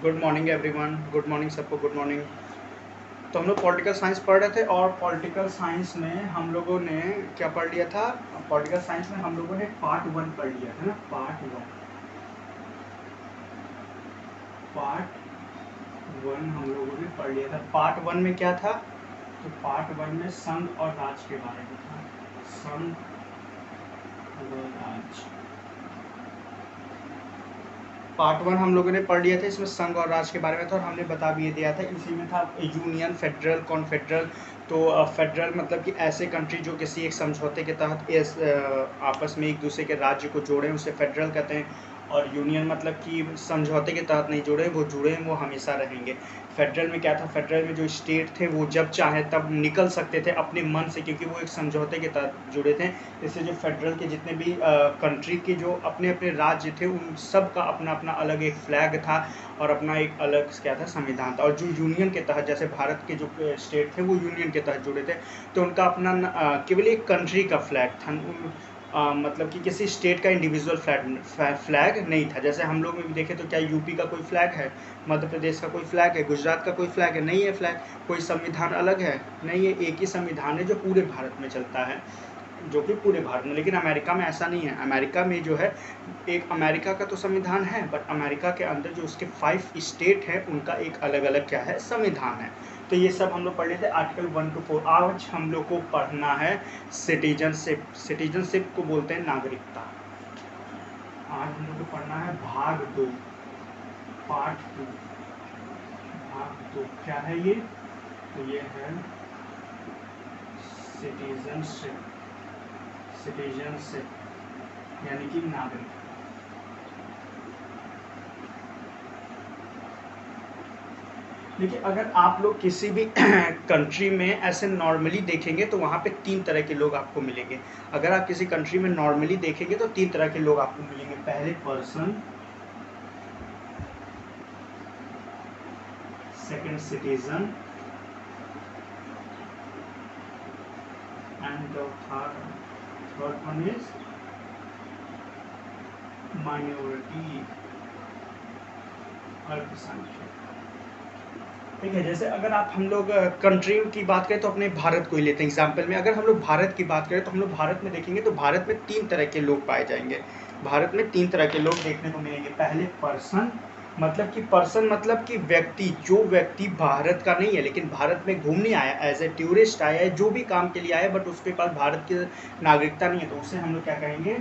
Good morning everyone. Good morning सबको, good morning. तो हम लोग पॉलिटिकल साइंस पढ़ रहे थे और पॉलिटिकल साइंस में हम लोगों ने क्या पढ़ लिया था? पॉलिटिकल साइंस में हम लोगों ने पार्ट वन पढ़ लिया था ना, पार्ट वन हम लोगों ने पढ़ लिया था। पार्ट वन में क्या था? तो पार्ट वन में संघ और राज के बारे में था। संघ व राज, पार्ट वन हम लोगों ने पढ़ लिया था। इसमें संघ और राज के बारे में था और हमने बता भी दिया था। इसी में था यूनियन, फेडरल, कॉन्फेडरल। तो फेडरल मतलब कि ऐसे कंट्री जो किसी एक समझौते के तहत आपस में एक दूसरे के राज्य को जोड़ें, उसे फेडरल कहते हैं। और यूनियन मतलब कि समझौते के तहत नहीं जुड़े, वो जुड़े हैं, वो हमेशा रहेंगे। फेडरल में क्या था? फेडरल में जो स्टेट थे वो जब चाहे तब निकल सकते थे अपने मन से, क्योंकि वो एक समझौते के तहत जुड़े थे। इससे जो फेडरल के जितने भी कंट्री के जो अपने अपने राज्य थे, उन सब का अपना अपना अलग एक फ्लैग था और अपना एक अलग क्या था, संविधान था। और जो यूनियन के तहत, जैसे भारत के जो स्टेट थे वो यूनियन के तहत जुड़े थे, तो उनका अपना केवल एक कंट्री का फ्लैग था। मतलब कि किसी स्टेट का इंडिविजुअल फ्लैग नहीं था। जैसे हम लोग में भी देखें तो क्या यूपी का कोई फ्लैग है? मध्य प्रदेश का कोई फ्लैग है? गुजरात का कोई फ्लैग है? नहीं है फ्लैग। कोई संविधान अलग है? नहीं है। एक ही संविधान है जो पूरे भारत में चलता है, जो कि पूरे भारत में। लेकिन अमेरिका में ऐसा नहीं है। अमेरिका में जो है, एक अमेरिका का तो संविधान है, बट अमेरिका के अंदर जो उसके 5 स्टेट हैं उनका एक अलग अलग क्या है, संविधान है। तो ये सब हम लोग पढ़ लेते हैं, आर्टिकल 1 to 4। आज हम लोग को पढ़ना है सिटीजनशिप। सिटीजनशिप को बोलते हैं नागरिकता। आज हम लोग को पढ़ना है भाग 2, पार्ट 2, भाग 2। क्या है ये? तो ये है सिटीजनशिप। सिटीजनशिप यानी कि नागरिक। देखिए, अगर आप लोग किसी भी कंट्री में ऐसे नॉर्मली देखेंगे तो वहाँ पे 3 तरह के लोग आपको मिलेंगे। अगर आप किसी कंट्री में नॉर्मली देखेंगे तो 3 तरह के लोग आपको मिलेंगे। पहले person, second citizen and the third one is minority, अल्पसंख्यक। ठीक है। जैसे अगर आप हम लोग कंट्री की बात करें तो अपने भारत को ही लेते हैं एग्जाम्पल में। अगर हम लोग भारत की बात करें तो हम लोग भारत में देखेंगे तो भारत में 3 तरह के लोग पाए जाएंगे। भारत में 3 तरह के लोग देखने को मिलेंगे। पहले पर्सन, मतलब कि पर्सन मतलब कि व्यक्ति, जो व्यक्ति भारत का नहीं है लेकिन भारत में घूमने आया, एज ए टूरिस्ट आया है, जो भी काम के लिए आया, बट उसके पास भारत की नागरिकता नहीं है, तो उसे हम लोग क्या कहेंगे,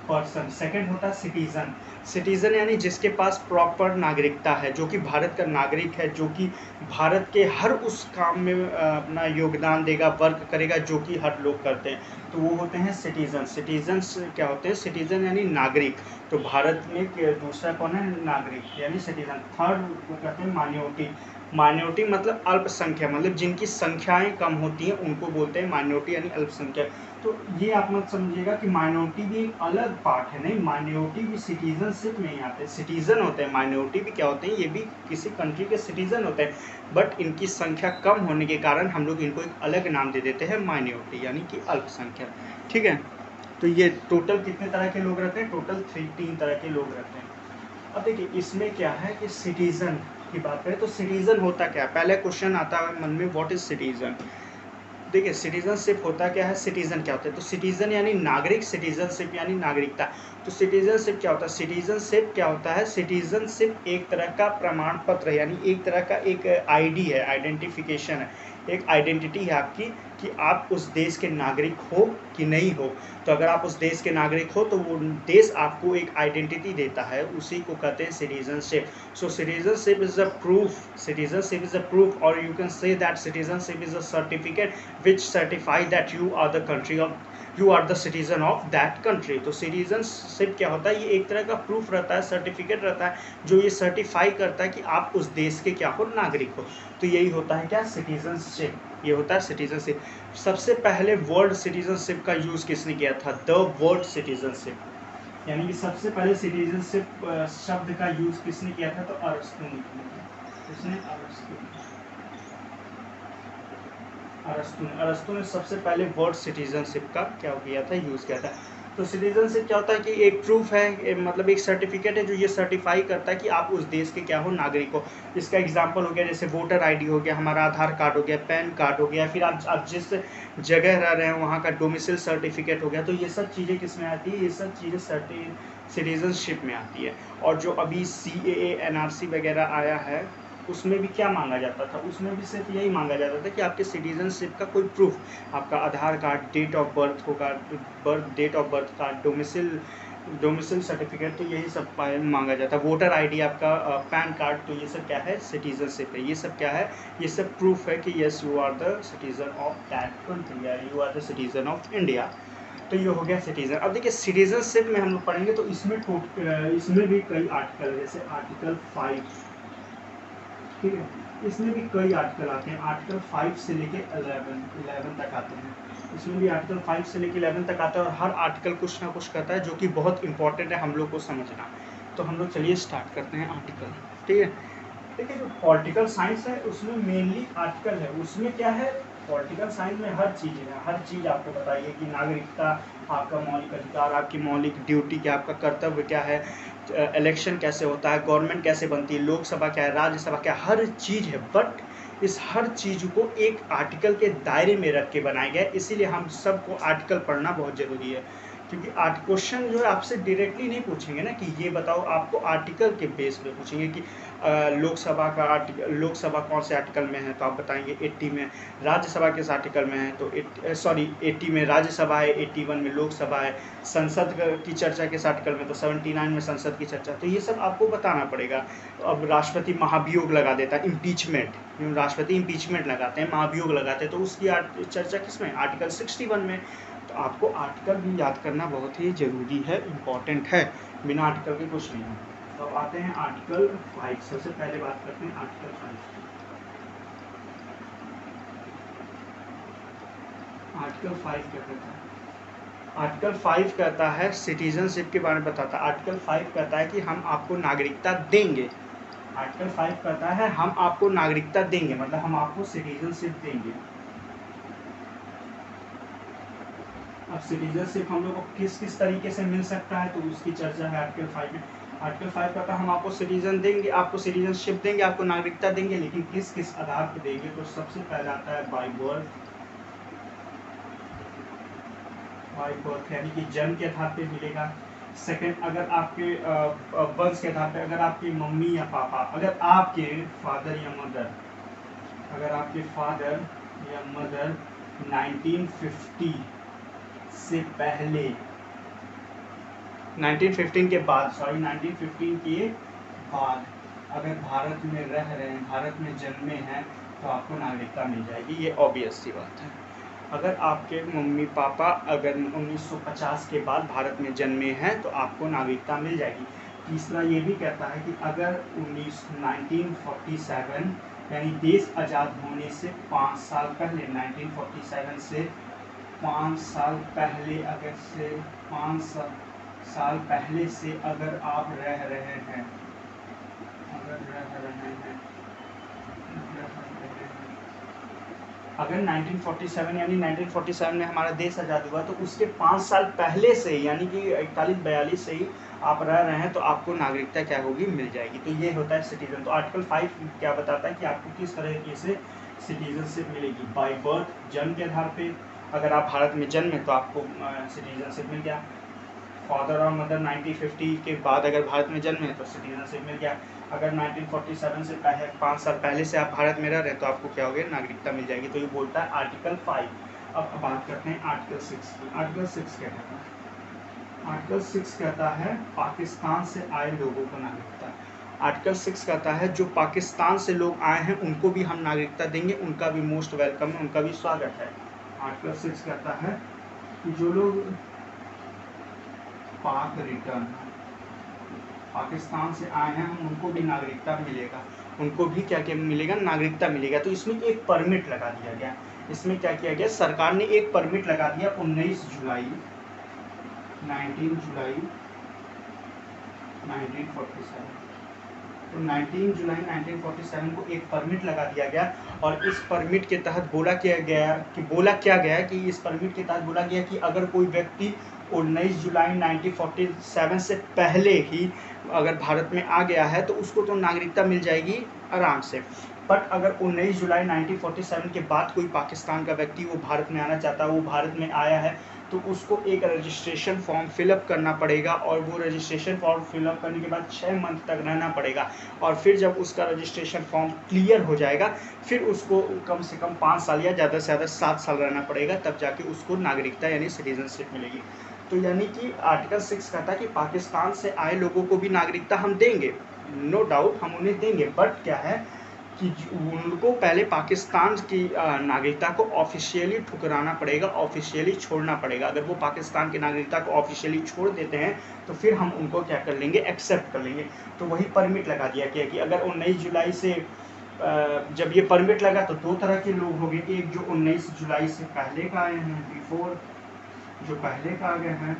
पर्सन। सेकंड होता है सिटीजन। सिटीजन यानी जिसके पास प्रॉपर नागरिकता है, जो कि भारत का नागरिक है, जो कि भारत के हर उस काम में अपना योगदान देगा, वर्क करेगा जो कि हर लोग करते हैं, तो वो होते हैं सिटीजन। सिटीजन्स क्या होते हैं? सिटीजन यानी नागरिक। तो भारत में दूसरा कौन है? नागरिक यानी सिटीजन। थर्ड वो कहते हैं माइनॉरिटी। माइनॉरिटी मतलब अल्पसंख्यक, मतलब जिनकी संख्याएं कम होती हैं उनको बोलते हैं माइनॉरिटी यानी अल्पसंख्यक। तो ये आप मत समझिएगा कि माइनॉरिटी भी एक अलग पार्ट है, नहीं, माइनॉरिटी भी सिटीजनशिप में ही आते हैं। सिटीजन होते हैं, माइनॉरिटी भी क्या होते हैं, ये भी किसी कंट्री के सिटीजन होते हैं, बट इनकी संख्या कम होने के कारण हम लोग इनको एक अलग नाम दे देते हैं, माइनॉरिटी यानी कि अल्पसंख्यक। ठीक है। तो ये टोटल कितने तरह के लोग रहते हैं? टोटल 3 तरह के लोग रहते हैं। अब देखिए, इसमें क्या है कि सिटीजन की बात करें तो सिटीजन होता क्या है? पहले क्वेश्चन आता है मन में, व्हाट इज सिटीजन। देखिए, सिटीजनशिप होता क्या है, सिटीजन क्या होता है? तो सिटीजन यानी नागरिक, सिटीजनशिप यानी नागरिकता। तो सिटीजनशिप क्या होता है? सिटीजनशिप क्या होता है? सिटीजनशिप एक तरह का प्रमाण पत्र है, यानी एक तरह का एक आईडी है, आइडेंटिफिकेशन है, एक आइडेंटिटी है आपकी कि आप उस देश के नागरिक हो कि नहीं हो। तो अगर आप उस देश के नागरिक हो तो वो देश आपको एक आइडेंटिटी देता है, उसी को कहते हैं citizenship. So citizenship is a proof. Citizenship is a proof, or you can say that citizenship is a certificate which certify that you are the citizen of that country. तो citizenship क्या होता है? ये एक तरह का प्रूफ रहता है, सर्टिफिकेट रहता है, जो ये सर्टिफाई करता है कि आप उस देश के क्या हो, नागरिक हो। तो यही होता है क्या, सिटीजनशिप। ये होता है सिटीजनशिप। सबसे पहले वर्ड सिटीजनशिप का यूज किसने किया था? द वर्ड सिटीजनशिप, यानी कि सबसे पहले सिटीजनशिप शब्द का यूज किसने किया था? तो अरस्तु ने किया था। किसने? अरस्तु ने सबसे पहले वर्ड सिटीजनशिप का क्या किया था, यूज किया था। तो सिटीजनशिप क्या होता है कि एक प्रूफ है, मतलब एक सर्टिफिकेट है जो ये सर्टिफाई करता है कि आप उस देश के क्या हो, नागरिक हो। इसका एग्जांपल हो गया जैसे वोटर आईडी हो गया, हमारा आधार कार्ड हो गया, पैन कार्ड हो गया, फिर आप जिस जगह रह रहे हैं वहाँ का डोमिसाइल सर्टिफिकेट हो गया। तो ये सब चीज़ें किस में आती है, ये सब चीज़ें सिटीजनशिप में आती है। और जो अभी CAA NRC वगैरह आया है उसमें भी क्या मांगा जाता था, उसमें भी सिर्फ यही मांगा जाता था कि आपके सिटीजनशिप का कोई प्रूफ, आपका Aadhaar card, date of birth होगा, date of birth card, domicile certificate, तो यही सब मांगा जाता है। वोटर आईडी आपका, पैन कार्ड, तो ये सब क्या है, सिटीजनशिप है। ये सब क्या है, ये सब प्रूफ है कि yes you are the citizen of that country या you are the citizen of India. तो ये हो गया सिटीजन। अब देखिए सिटीजनशिप में हम लोग पढ़ेंगे तो इसमें इसमें भी कई आर्टिकल, जैसे आर्टिकल 5, ठीक है, इसमें भी कई आर्टिकल आते हैं। आर्टिकल 5 से लेके 11 तक आते हैं। इसमें भी आर्टिकल 5 से लेके 11 तक आता है और हर आर्टिकल कुछ ना कुछ करता है जो कि बहुत इंपॉर्टेंट है हम लोग को समझना। तो हम लोग चलिए स्टार्ट करते हैं आर्टिकल, ठीक है। देखिए जो पॉलिटिकल साइंस है उसमें मेनली आर्टिकल है, उसमें क्या है, पॉलिटिकल साइंस में हर चीज़ है, हर चीज़ आपको बताइए कि नागरिकता, आपका मौलिक अधिकार, आपकी मौलिक ड्यूटी क्या, आपका कर्तव्य क्या है, इलेक्शन कैसे होता है, गवर्नमेंट कैसे बनती है, लोकसभा क्या है, राज्यसभा क्या, हर चीज़ है। बट इस हर चीज़ को एक आर्टिकल के दायरे में रख के बनाया गया है, इसीलिए हम सबको आर्टिकल पढ़ना बहुत ज़रूरी है। क्योंकि क्वेश्चन जो है आपसे डायरेक्टली नहीं पूछेंगे ना कि ये बताओ, आपको आर्टिकल के बेस पे पूछेंगे कि लोकसभा का आर्टिकल, लोकसभा कौन से आर्टिकल में है, तो आप बताएंगे 80 में। राज्यसभा किस आर्टिकल में है, तो 80 में राज्यसभा है, 81 में लोकसभा है। संसद की चर्चा किस आर्टिकल में, तो 79 में संसद की चर्चा। तो ये सब आपको बताना पड़ेगा। तो अब राष्ट्रपति महाभियोग लगा देता है, इम्पीचमेंट, राष्ट्रपति इम्पीचमेंट लगाते हैं, महाभियोग लगाते हैं, तो उसकी चर्चा किस में, आर्टिकल 61 में। तो आपको आर्टिकल भी याद करना बहुत ही ज़रूरी है, इम्पॉर्टेंट है, बिना आर्टिकल के कुछ नहीं है। तो आते हैं आर्टिकल 5, सबसे पहले बात करते हैं आर्टिकल 5। आर्टिकल 5 क्या कहता है, आर्टिकल 5 कहता है सिटीजनशिप के बारे में बताता है। आर्टिकल 5 कहता है कि हम आपको नागरिकता देंगे। आर्टिकल 5 कहता है हम आपको नागरिकता देंगे, मतलब हम आपको सिटीजनशिप देंगे। अब सिटीजनशिप हम लोग को किस किस तरीके से मिल सकता है, तो उसकी चर्चा है आर्टिकल 5 में। आर्टिकल 5 कहता है हम आपको सिटीजन देंगे, आपको सिटीजनशिप देंगे, आपको नागरिकता देंगे, लेकिन किस किस आधार पर देंगे। तो सबसे पहले आता है बाय बर्थ, यानी कि जन्म के आधार पे मिलेगा। सेकंड, अगर आपके वंश के आधार पे, अगर आपकी मम्मी या पापा, अगर आपके फादर या मदर, अगर आपके फादर या मदर 1950 से पहले, 1915 के बाद, 1915 के बाद अगर भारत में रह रहे हैं, भारत में जन्मे हैं, तो आपको नागरिकता मिल जाएगी। ये ऑब्वियस सी बात है। अगर आपके मम्मी पापा अगर 1950 के बाद भारत में जन्मे हैं तो आपको नागरिकता मिल जाएगी। तीसरा ये भी कहता है कि अगर 1947 यानी देश आज़ाद होने से 5 साल पहले, 1947 से 5 साल पहले, अगर से 5 साल पहले से अगर आप रह रहे हैं, अगर 1947 यानी 1947 में हमारा देश आज़ाद हुआ तो उसके 5 साल पहले से, यानी कि 41-42 से ही आप रह रहे हैं, तो आपको नागरिकता क्या होगी, मिल जाएगी। तो ये होता है सिटीजन। तो आर्टिकल 5 क्या बताता है कि आपको किस तरीके से सिटीजनशिप मिलेगी। बाय बर्थ, जन्म के आधार पे, अगर आप भारत में जन्मे तो आपको सिटीजनशिप मिल गया। फादर और मदर 1950 के बाद अगर भारत में जन्मे तो सिटीजनशिप मिल गया। अगर 1947 से पहले 5 साल पहले से आप भारत में रह रहे हैं तो आपको क्या हो गया, नागरिकता मिल जाएगी। तो ये बोलता है आर्टिकल 5। अब बात करते हैं आर्टिकल 6 की। आर्टिकल 6 क्या कहता है, आर्टिकल 6 कहता है पाकिस्तान से आए लोगों को नागरिकता। आर्टिकल 6 कहता है जो पाकिस्तान से लोग आए हैं उनको भी हम नागरिकता देंगे, उनका भी मोस्ट वेलकम है, उनका भी स्वागत है। आर्टिकल 6 कहता है कि जो लोग पाक रिटर्न पाकिस्तान से आए हैं हम उनको भी नागरिकता मिलेगा, उनको भी क्या क्या मिलेगा, नागरिकता मिलेगा। तो इसमें एक परमिट लगा दिया गया। इसमें क्या किया गया, सरकार ने एक परमिट लगा दिया 19 जुलाई 1947। तो 19 जुलाई 1947 को एक परमिट लगा दिया गया और इस परमिट के तहत बोला क्या गया कि इस परमिट के तहत बोला गया कि अगर कोई व्यक्ति 19 जुलाई 1947 से पहले ही अगर भारत में आ गया है तो उसको तो नागरिकता मिल जाएगी आराम से। बट अगर 19 जुलाई 1947 के बाद कोई पाकिस्तान का व्यक्ति वो भारत में आना चाहता है, वो भारत में आया है, तो उसको एक रजिस्ट्रेशन फॉर्म फिलअप करना पड़ेगा, और वो रजिस्ट्रेशन फॉर्म फिलअप करने के बाद 6 मंथ तक रहना पड़ेगा, और फिर जब उसका रजिस्ट्रेशन फॉर्म क्लियर हो जाएगा फिर उसको कम से कम 5 साल या ज़्यादा से ज़्यादा 7 साल रहना पड़ेगा, तब जाके उसको नागरिकता यानी सिटीजनशिप मिलेगी। तो यानी कि आर्टिकल 6 कहता है कि पाकिस्तान से आए लोगों को भी नागरिकता हम देंगे, नो डाउट हम उन्हें देंगे, बट क्या है कि उनको पहले पाकिस्तान की नागरिकता को ऑफिशियली ठुकराना पड़ेगा, ऑफिशियली छोड़ना पड़ेगा। अगर वो पाकिस्तान की नागरिकता को ऑफिशियली छोड़ देते हैं तो फिर हम उनको क्या कर लेंगे, एक्सेप्ट कर लेंगे। तो वही परमिट लगा दिया गया कि अगर 19 जुलाई से जब ये परमिट लगा तो 2 तरह के लोग हो गए, एक जो 19 जुलाई से पहले का आए हैं, बिफोर जो पहले का आ गए हैं,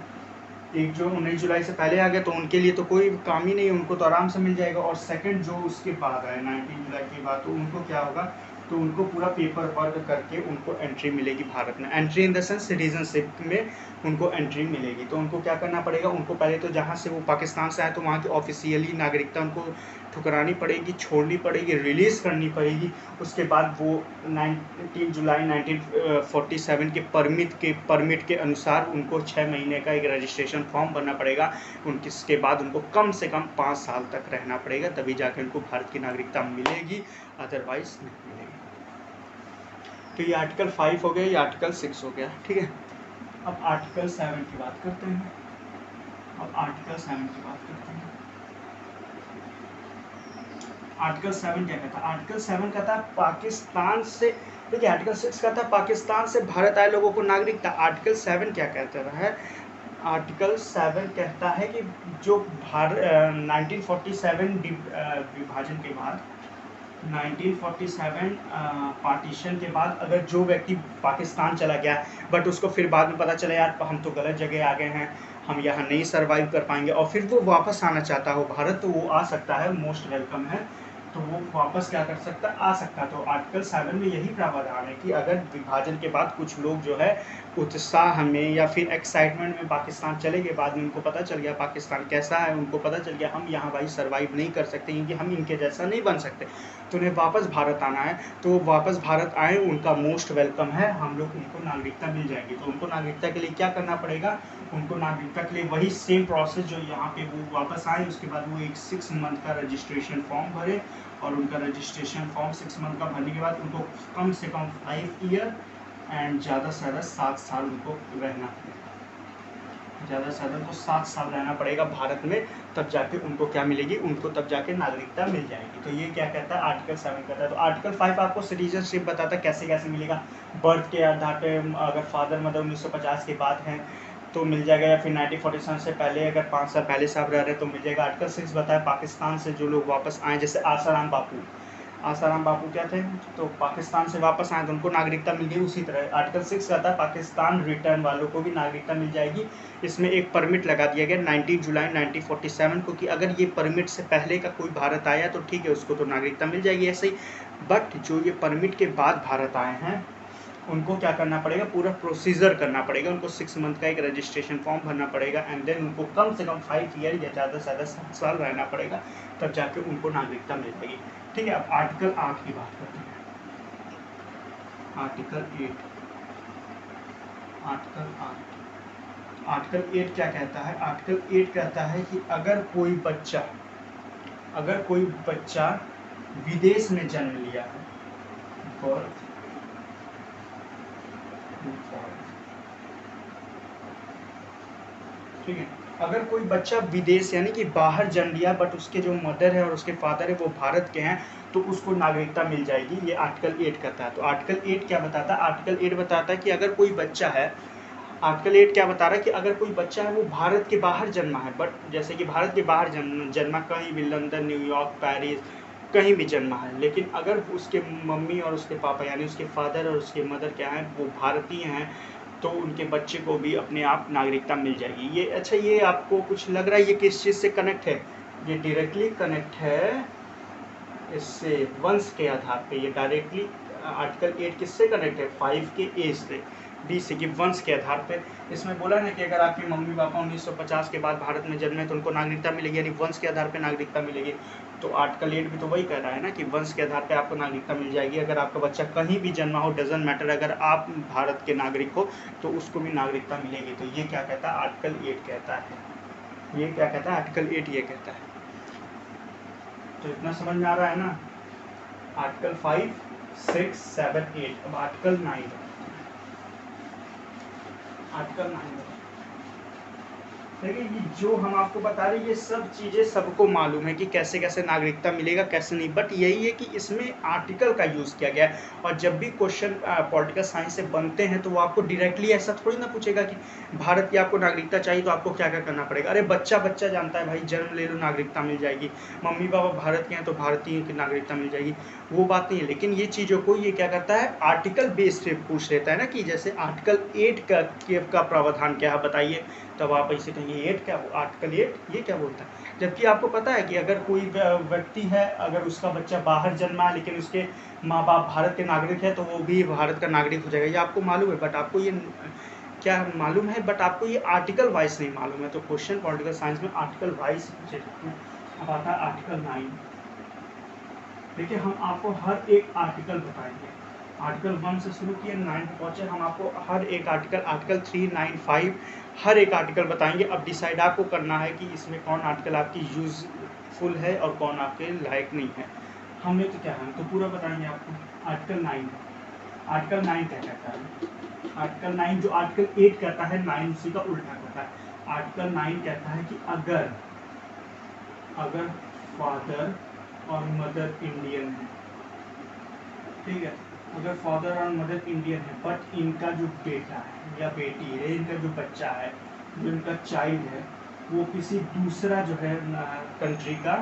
एक जो 19 जुलाई से पहले आ गए तो उनके लिए तो कोई काम ही नहीं, उनको तो आराम से मिल जाएगा। और सेकंड जो उसके बाद आए 19 जुलाई के बाद, तो उनको क्या होगा, तो उनको पूरा पेपर वर्क करके उनको एंट्री मिलेगी भारत में, entry in the sense citizenship में उनको एंट्री मिलेगी। तो उनको क्या करना पड़ेगा, उनको पहले तो जहाँ से वो पाकिस्तान से आए तो वहाँ की ऑफिशियली नागरिकता उनको ठुकरानी पड़ेगी, छोड़नी पड़ेगी, रिलीज़ करनी पड़ेगी। उसके बाद वो 19 जुलाई 1947 के परमिट के अनुसार उनको 6 महीने का एक रजिस्ट्रेशन फॉर्म भरना पड़ेगा। उनके बाद उनको कम से कम 5 साल तक रहना पड़ेगा, तभी जाकर उनको भारत की नागरिकता मिलेगी, अदरवाइज नहीं मिलेगी। तो ये आर्टिकल 5 हो गया, ये आर्टिकल 6 हो गया, ठीक है। अब आर्टिकल 7 की बात करते हैं। आर्टिकल 7 क्या कहता है? आर्टिकल 7 कहता है पाकिस्तान से, देखिए आर्टिकल 6 कहता है पाकिस्तान से भारत आए लोगों को नागरिकता। आर्टिकल 7 क्या कहता है? आर्टिकल 7 कहता है कि जो 1947 विभाजन के बाद, 1947 पार्टीशन के बाद अगर जो व्यक्ति पाकिस्तान चला गया बट उसको फिर बाद में पता चला यार हम तो गलत जगह आ गए हैं, हम यहाँ नहीं सर्वाइव कर पाएंगे, और फिर वो वापस आना चाहता हो भारत, तो वो आ सकता है, मोस्ट वेलकम है, तो वो वापस क्या कर सकता, आ सकता। तो आर्टिकल 7 में यही प्रावधान है कि अगर विभाजन के बाद कुछ लोग जो है उत्साह में या फिर एक्साइटमेंट में पाकिस्तान चले गए, बाद में उनको पता चल गया पाकिस्तान कैसा है, उनको पता चल गया हम यहाँ भाई सर्वाइव नहीं कर सकते क्योंकि हम इनके जैसा नहीं बन सकते, तो उन्हें वापस भारत आना है, तो वो वापस भारत आए, उनका मोस्ट वेलकम है, हम लोग उनको नागरिकता मिल जाएगी। तो उनको नागरिकता के लिए क्या करना पड़ेगा, उनको नागरिकता के लिए वही सेम प्रोसेस जो यहाँ पे वो वापस आए, उसके बाद वो एक 6 मंथ का रजिस्ट्रेशन फॉर्म भरे, और उनका रजिस्ट्रेशन फॉर्म 6 मंथ का भरने के बाद उनको कम से कम 5 ईयर एंड ज़्यादा से ज़्यादा 7 साल उनको रहना पड़ेगा, ज़्यादा से ज़्यादा उनको 7 साल रहना पड़ेगा भारत में, तब जाके उनको क्या मिलेगी, उनको तब जाके नागरिकता मिल जाएगी। तो ये क्या कहता है, आर्टिकल 7 कहता है। तो आर्टिकल 5 आपको सिटीजनशिप बताता है कैसे कैसे मिलेगा, बर्थ के आधार पर, अगर फादर मदर 1950 के बाद हैं तो मिल जाएगा, या फिर 1947 से पहले अगर 5 साल पहले से आप रह रहे हैं तो मिल जाएगा। आर्टिकल 6 बताया पाकिस्तान से जो लोग वापस आए, जैसे आसाराम बापू क्या थे, तो पाकिस्तान से वापस आए तो उनको नागरिकता मिल गई। उसी तरह आर्टिकल 6 कहता है पाकिस्तान रिटर्न वालों को भी नागरिकता मिल जाएगी। इसमें एक परमिट लगा दिया गया 19 जुलाई 1947 को कि अगर ये परमिट से पहले का कोई भारत आया तो ठीक है, उसको तो नागरिकता मिल जाएगी ऐसे ही, बट जो ये परमिट के बाद भारत आए हैं उनको क्या करना पड़ेगा, पूरा प्रोसीजर करना पड़ेगा, उनको 6 मंथ का एक रजिस्ट्रेशन फॉर्म भरना पड़ेगा, एंड देन उनको कम से कम 5 ईयर या ज़्यादा से ज़्यादा 7 साल रहना पड़ेगा, तब जाके उनको नागरिकता मिल जाएगी। ठीक है, अब आर्टिकल 8 की बात करते हैं। आर्टिकल 8 क्या कहता है? आर्टिकल 8 कहता है कि अगर कोई बच्चा विदेश में जन्म लिया है, बर्थ ठीक है, अगर कोई बच्चा विदेश यानी कि बाहर जन्म लिया बट उसके जो मदर है और उसके फादर है वो भारत के हैं, तो उसको नागरिकता मिल जाएगी। ये आर्टिकल 8 कहता है। तो आर्टिकल 8 क्या बताता है? आर्टिकल 8 बताता है कि अगर कोई बच्चा है, आर्टिकल 8 क्या बता रहा है कि अगर कोई बच्चा है वो भारत के बाहर जन्मा है, बट जैसे कि भारत के बाहर जन्मा कहीं भी, लंदन, न्यूयॉर्क, पेरिस, कहीं भी जन्मा है, लेकिन अगर उसके मम्मी और उसके पापा यानी उसके फादर और उसके मदर क्या हैं, वो भारतीय हैं, तो उनके बच्चे को भी अपने आप नागरिकता मिल जाएगी। ये अच्छा, ये आपको कुछ लग रहा है ये किस चीज़ से कनेक्ट है? ये डायरेक्टली कनेक्ट है इससे, वंश के आधार पे। ये डायरेक्टली आर्टिकल 8 किससे कनेक्ट है? 5 के ए से। बी सी की वंश के आधार पे। इसमें बोला ना कि अगर आपके मम्मी पापा 1950 के बाद भारत में जन्मे तो उनको नागरिकता मिलेगी, यानी वंश के आधार पे नागरिकता मिलेगी। तो आर्टिकल 8 भी तो वही कह रहा है ना कि वंश के आधार पे आपको नागरिकता मिल जाएगी। अगर आपका बच्चा कहीं भी जन्मा हो, डजंट मैटर, अगर आप भारत के नागरिक हो तो उसको भी नागरिकता मिलेगी। तो ये क्या कहता है, आर्टिकल 8 कहता है। ये क्या कहता है, आर्टिकल 8 ये कहता है। तो इतना समझ में आ रहा है ना। आर्टिकल 5, 6, 7, 8। अब आर्टिकल 9, आर्टिकल 9 देखिए, ये जो हम आपको बता रहे हैं ये सब चीज़ें सबको मालूम है कि कैसे कैसे नागरिकता मिलेगा कैसे नहीं, बट यही है कि इसमें आर्टिकल का यूज़ किया गया है। और जब भी क्वेश्चन पॉलिटिकल साइंस से बनते हैं तो वो आपको डायरेक्टली ऐसा थोड़ी ना पूछेगा कि भारत की आपको नागरिकता चाहिए तो आपको क्या क्या करना पड़ेगा। अरे बच्चा बच्चा जानता है भाई, जन्म ले लो नागरिकता मिल जाएगी, मम्मी पापा भारत के हैं तो भारतीय की नागरिकता मिल जाएगी, वो बात नहीं है। लेकिन ये चीज़ों को ये क्या करता है, आर्टिकल बेस पे पूछ लेता है ना, कि जैसे आर्टिकल 8 का प्रावधान क्या है बताइए। तब आप ऐसे कहेंगे 8 क्या, आर्टिकल 8 ये क्या बोलता है। जबकि आपको पता है कि अगर कोई व्यक्ति है, अगर उसका बच्चा बाहर जन्मा है लेकिन उसके माँ बाप भारत के नागरिक है तो वो भी भारत का नागरिक हो जाएगा। ये आपको मालूम है, बट आपको ये क्या मालूम है, बट आपको ये आर्टिकल वाइज नहीं मालूम है। तो क्वेश्चन पॉलिटिकल साइंस में आर्टिकल वाइज पूछे जाते हैं। अब आता है आर्टिकल 9। देखिए हम आपको हर एक आर्टिकल बताएंगे, आर्टिकल 1 से शुरू किए 9 पहुँचे, हम आपको हर एक आर्टिकल, आर्टिकल 3, 9, 5 हर एक आर्टिकल बताएंगे। अब डिसाइड आपको करना है कि इसमें कौन आर्टिकल आपकी यूजफुल है और कौन आपके लायक नहीं है। हमने तो क्या है, तो पूरा बताएंगे आपको। आर्टिकल 9, आर्टिकल 9 क्या कहता है। आर्टिकल 9 जो आर्टिकल 8 कहता है, 9 उसी का उल्टा कहता है। आर्टिकल 9 कहता है कि अगर फादर और मदर इंडियन है, ठीक है, अगर फादर और मदर इंडियन है बट इनका जो बेटा है या बेटी है, इनका जो बच्चा है, जो इनका चाइल्ड है, वो किसी दूसरा जो है कंट्री का,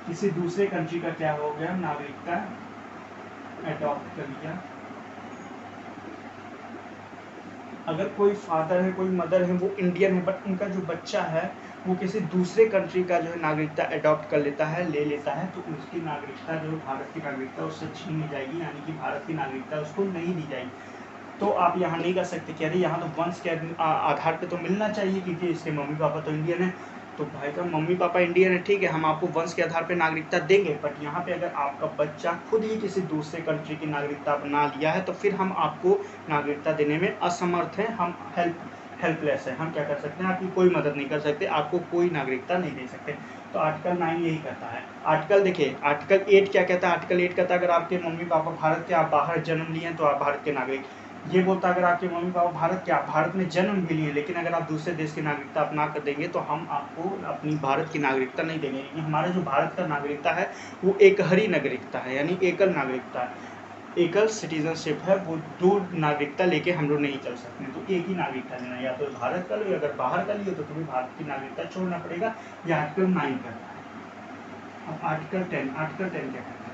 किसी दूसरे कंट्री का क्या हो गया, नागरिकता अडॉप्ट कर लिया। अगर कोई फादर है कोई मदर है वो इंडियन है बट उनका जो बच्चा है वो किसी दूसरे कंट्री का जो है नागरिकता अडॉप्ट कर लेता है, ले लेता है, तो उसकी नागरिकता जो भारत की नागरिकता उससे छीन ली जाएगी, यानी कि भारत की नागरिकता उसको नहीं दी जाएगी। तो आप यहाँ नहीं कर सकते कि अरे यहाँ तो वंश के आधार पे तो मिलना चाहिए क्योंकि इसके मम्मी पापा तो इंडियन है। तो भाई का मम्मी पापा इंडियन है, ठीक है, हम आपको वंश के आधार पे नागरिकता देंगे, बट यहाँ पे अगर आपका बच्चा खुद ही किसी दूसरे कंट्री की नागरिकता अपना लिया है तो फिर हम आपको नागरिकता देने में असमर्थ हैं, हम हेल्पलेस है, हम क्या कर सकते हैं, आपकी कोई मदद नहीं कर सकते, आपको कोई नागरिकता नहीं दे सकते। तो आर्टिकल 9 यही कहता है। आर्टिकल देखिए, आर्टिकल 8 क्या कहता है, आर्टिकल 8 कहता है अगर आपके मम्मी पापा भारत के, आप बाहर जन्म लिए हैं तो आप भारत के नागरिक। ये बोलता है अगर आपके मम्मी पापा भारत के, आप भारत में जन्म भी लिए लेकिन अगर आप दूसरे देश की नागरिकता अपना कर देंगे तो हम आपको अपनी भारत की नागरिकता नहीं देंगे, क्योंकि हमारा जो भारत का नागरिकता है वो एकहरी नागरिकता है, यानी एकल नागरिकता है, एकल सिटीजनशिप है, वो दो नागरिकता लेके हम लोग नहीं चल सकते। तो एक ही नागरिकता लेना, या तो भारत का लो, अगर बाहर का लियो तो तुम्हें भारत की नागरिकता छोड़ना पड़ेगा। यह आर्टिकल 9 कहता है। अब आर्टिकल 10, आर्टिकल 10 क्या कहता है,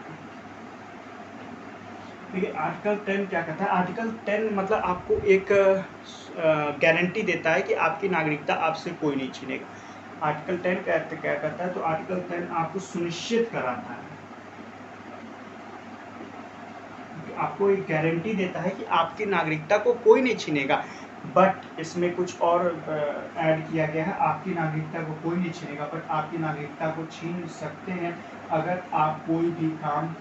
देखिए आर्टिकल 10 क्या कहता है। आर्टिकल 10 मतलब आपको एक गारंटी देता है कि आपकी नागरिकता आपसे कोई नहीं छीनेगा। आर्टिकल 10 क्या कहता है, तो आर्टिकल 10 आपको सुनिश्चित कराता है, आपको एक गारंटी देता है कि आपकी नागरिकता को कोई नहीं छीनेगा। बट इसमें कुछ और ऐड किया गया है, आपकी नागरिकता को कोई नहीं छीनेगा बट आपकी नागरिकता को छीन सकते हैं अगर आप कोई भी काम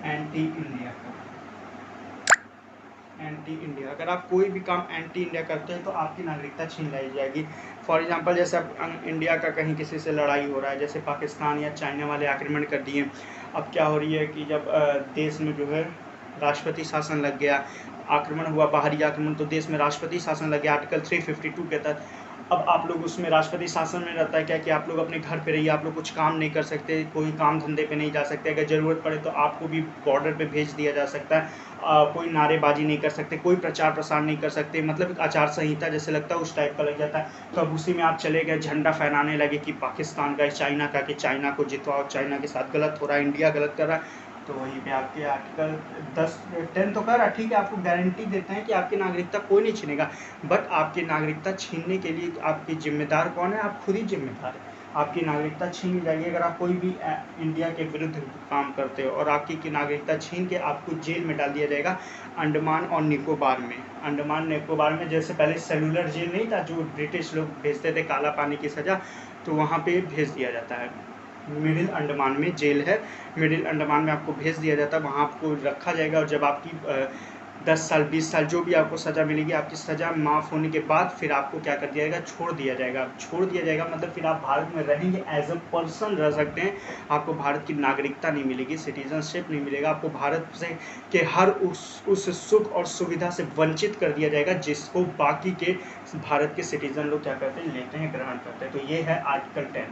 एंटी इंडिया करें। एंटी इंडिया, अगर आप कोई भी काम एंटी इंडिया करते हैं तो आपकी नागरिकता छीन ली जाएगी। फॉर एग्जांपल जैसे अब इंडिया का कहीं किसी से लड़ाई हो रहा है, जैसे पाकिस्तान या चाइना वाले आक्रमण कर दिए। अब क्या हो रही है कि जब देश में जो है राष्ट्रपति शासन लग गया, आक्रमण हुआ, बाहरी आक्रमण, तो देश में राष्ट्रपति शासन लग गया आर्टिकल 352 के तहत। अब आप लोग उसमें राष्ट्रपति शासन में रहता है क्या कि आप लोग अपने घर पे रहिए, आप लोग कुछ काम नहीं कर सकते, कोई काम धंधे पे नहीं जा सकते, अगर ज़रूरत पड़े तो आपको भी बॉर्डर पे भेज दिया जा सकता है, कोई नारेबाजी नहीं कर सकते, कोई प्रचार प्रसार नहीं कर सकते, मतलब आचार संहिता जैसे लगता है उस टाइप का लग जाता है। तो अब उसी में आप चले गए, झंडा फहराने लगे कि पाकिस्तान का, चाइना का, कि चाइना को जितवाओ, चाइना के साथ गलत हो रहा है, इंडिया गलत कर रहा है। तो वहीं पे आपके आर्टिकल 10 तो कर, ठीक है, आपको गारंटी देते हैं कि आपकी नागरिकता कोई नहीं छीनेगा, बट आपकी नागरिकता छीनने के लिए आपकी जिम्मेदार कौन है, आप खुद ही जिम्मेदार है। आपकी नागरिकता छीन ली जाएगी अगर आप कोई भी इंडिया के विरुद्ध काम करते हो, और आपकी की नागरिकता छीन के आपको जेल में डाल दिया जाएगा अंडमान और निकोबार में। अंडमान निकोबार में जैसे पहले सेलुलर जेल नहीं था जो ब्रिटिश लोग भेजते थे काला पानी की सज़ा, तो वहाँ पे भेज दिया जाता है। मिडिल अंडमान में जेल है, मिडिल अंडमान में आपको भेज दिया जाता है, वहाँ आपको रखा जाएगा। और जब आपकी 10 साल 20 साल जो भी आपको सज़ा मिलेगी, आपकी सज़ा माफ़ होने के बाद फिर आपको क्या कर दिया जाएगा, छोड़ दिया जाएगा। छोड़ दिया जाएगा मतलब फिर आप भारत में रहेंगे, एज अ पर्सन रह सकते हैं, आपको भारत की नागरिकता नहीं मिलेगी, सिटीजनशिप नहीं मिलेगा, आपको भारत से के हर उस सुख और सुविधा से वंचित कर दिया जाएगा जिसको बाकी के भारत के सिटीजन लोग क्या करते हैं, लेते हैं, ग्रहण करते हैं। तो ये है आर्टिकल 10,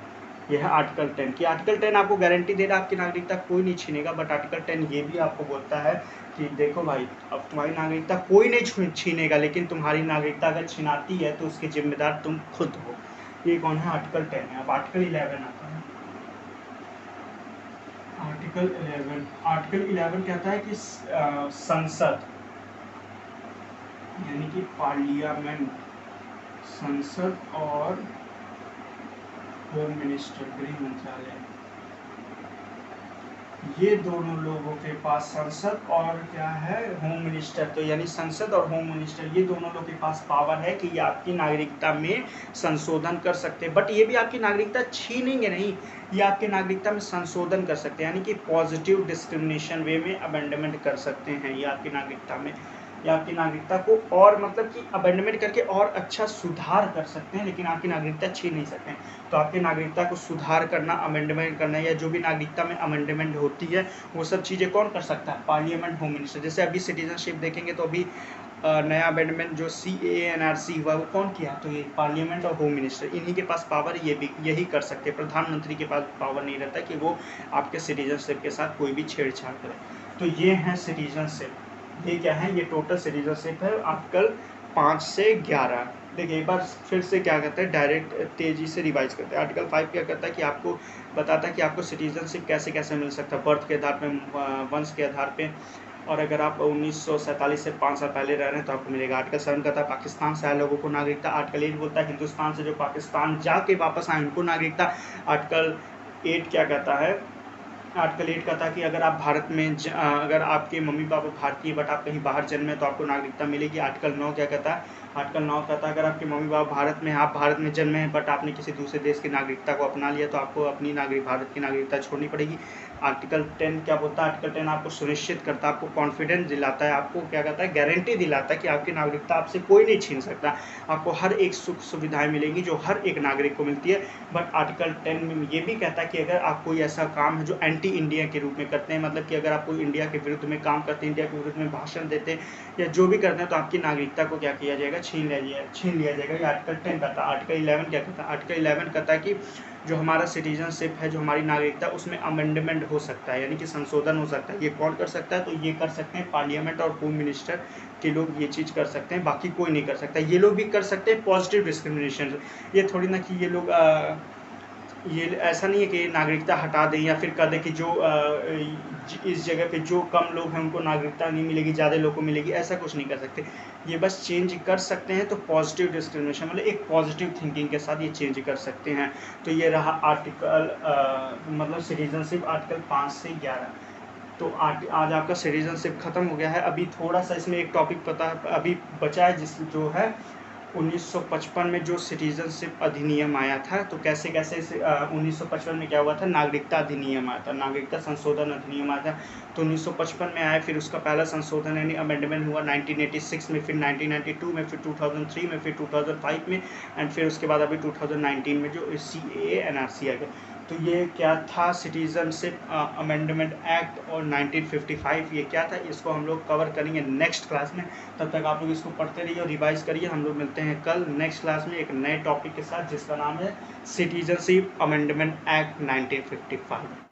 यह है आर्टिकल 10 की आर्टिकल 10 आपको गारंटी दे रहा है आपकी नागरिकता कोई नहीं छीनेगा। बट आर्टिकल 10 ये भी आपको बोलता है कि देखो भाई, अब तुम्हारी नागरिकता कोई नहीं छीनेगा, लेकिन तुम्हारी नागरिकता अगर छिनाती है तो उसके जिम्मेदार तुम खुद हो। ये कौन है, आर्टिकल 10 है। अब आर्टिकल 11 आता है। आर्टिकल 11 कहता है कि संसद यानी कि पार्लियामेंट, संसद और होम मिनिस्टर, गृह मंत्रालय, ये दोनों लोगों के पास, संसद और क्या है, होम मिनिस्टर, तो यानी संसद और होम मिनिस्टर ये दोनों लोगों के पास पावर है कि ये आपकी नागरिकता में संशोधन कर सकते हैं। बट ये भी आपकी नागरिकता छीनेंगे नहीं, ये आपकी नागरिकता में संशोधन कर सकते हैं, यानी कि पॉजिटिव डिस्क्रिमिनेशन वे में अमेंडमेंट कर सकते हैं। ये आपकी नागरिकता में, या आपकी नागरिकता को और मतलब कि अमेंडमेंट करके और अच्छा सुधार कर सकते हैं, लेकिन आपकी नागरिकता छीन नहीं सकते हैं। तो आपकी नागरिकता को सुधार करना, अमेंडमेंट करना, या जो भी नागरिकता में अमेंडमेंट होती है वो सब चीज़ें कौन कर सकता है, पार्लियामेंट, होम मिनिस्टर। जैसे अभी सिटीजनशिप देखेंगे तो अभी नया अमेंडमेंट जो CAA NRC हुआ वो कौन किया, तो ये पार्लियामेंट और होम मिनिस्टर, इन्हीं के पास पावर, ये भी यही कर सकते हैं। प्रधानमंत्री के पास पावर नहीं रहता कि वो आपके सिटीजनशिप के साथ कोई भी छेड़छाड़ करे। तो ये है सिटीजनशिप, ये क्या है, ये टोटल सिटीजनशिप है आर्टिकल 5 से 11। देखिए एक बार फिर से क्या कहते हैं, डायरेक्ट तेजी से रिवाइज करते हैं। आर्टिकल 5 क्या करता है कि आपको बताता है कि आपको सिटीजनशिप कैसे कैसे मिल सकता है, बर्थ के आधार पे, वंश के आधार पे, और अगर आप 1947 से 5 साल पहले रह रहे हैं तो आपको मिलेगा। आर्टिकल 7 कहता है पाकिस्तान से आए लोगों को नागरिकता। आर्टिकल 8 बोलता है हिंदुस्तान से जो पाकिस्तान जाके वापस आए उनको नागरिकता। आर्टिकल 8 क्या कहता है, आर्टिकल 8 कहता है कि अगर आप भारत में अगर आपके मम्मी पापा भारतीय बट आप कहीं बाहर जन्मे तो आपको नागरिकता मिलेगी। आर्टिकल 9 क्या कहता है, आर्टिकल 9 कहता है अगर आपके मम्मी पापा भारत में, आप भारत में जन्मे हैं बट आपने किसी दूसरे देश की नागरिकता को अपना लिया तो आपको अपनी भारत की नागरिकता छोड़नी पड़ेगी। आर्टिकल 10 क्या बोलता है, आर्टिकल 10 आपको सुनिश्चित करता है, आपको कॉन्फिडेंस दिलाता है, आपको क्या कहता है, गारंटी दिलाता है कि आपकी नागरिकता आपसे कोई नहीं छीन सकता, आपको हर एक सुख सुविधाएं मिलेंगी जो हर एक नागरिक को मिलती है। बट आर्टिकल 10 में ये भी कहता है कि अगर आप कोई ऐसा काम है जो एंटी इंडिया के रूप में करते हैं, मतलब कि अगर आप कोई इंडिया के विरुद्ध में काम करते हैं, इंडिया के विरुद्ध में भाषण देते हैं या जो भी करते हैं, तो आपकी नागरिकता को क्या किया जाएगा, छीन लिया जाएगा। ये आर्टिकल 10 कहता है। आर्टिकल 11 क्या कहता है, आर्टिकल 11 कहता है कि जो हमारा सिटीजनशिप है, जो हमारी नागरिकता, उसमें अमेंडमेंट हो सकता है, यानी कि संशोधन हो सकता है। ये कौन कर सकता है, तो ये कर सकते हैं पार्लियामेंट और होम मिनिस्टर के लोग ये चीज़ कर सकते हैं, बाकी कोई नहीं कर सकता। ये लोग भी कर सकते हैं पॉजिटिव डिस्क्रिमिनेशन, ये थोड़ी ना कि ये लोग ये ऐसा नहीं है कि नागरिकता हटा दें या फिर कह दें कि जो इस जगह पे जो कम लोग हैं उनको नागरिकता नहीं मिलेगी, ज़्यादा लोगों को मिलेगी, ऐसा कुछ नहीं कर सकते। ये बस चेंज कर सकते हैं, तो पॉजिटिव डिस्क्रिमिनेशन मतलब एक पॉजिटिव थिंकिंग के साथ ये चेंज कर सकते हैं। तो ये रहा आर्टिकल मतलब सिटीजनशिप आर्टिकल 5 से 11। तो आज आपका सिटीजनशिप ख़त्म हो गया है। अभी थोड़ा सा इसमें एक टॉपिक पता अभी बचा है जिस जो है 1955 में जो सिटीजनशिप अधिनियम आया था। तो कैसे कैसे 1955 में क्या हुआ था, नागरिकता अधिनियम आया था, नागरिकता संशोधन अधिनियम आया था। तो 1955 में आया, फिर उसका पहला संशोधन यानी अमेंडमेंट हुआ 1986 में, फिर 1992 में, फिर 2003 में, फिर 2005 में, एंड फिर उसके बाद अभी 2019 में जो CAA NRC आ गया। तो ये क्या था, सिटीजनशिप अमेंडमेंट एक्ट और 1955, ये क्या था, इसको हम लोग कवर करेंगे नेक्स्ट क्लास में। तब तक आप लोग इसको पढ़ते रहिए और रिवाइज करिए। हम लोग मिलते हैं कल नेक्स्ट क्लास में एक नए टॉपिक के साथ जिसका नाम है सिटीजनशिप अमेंडमेंट एक्ट 1955।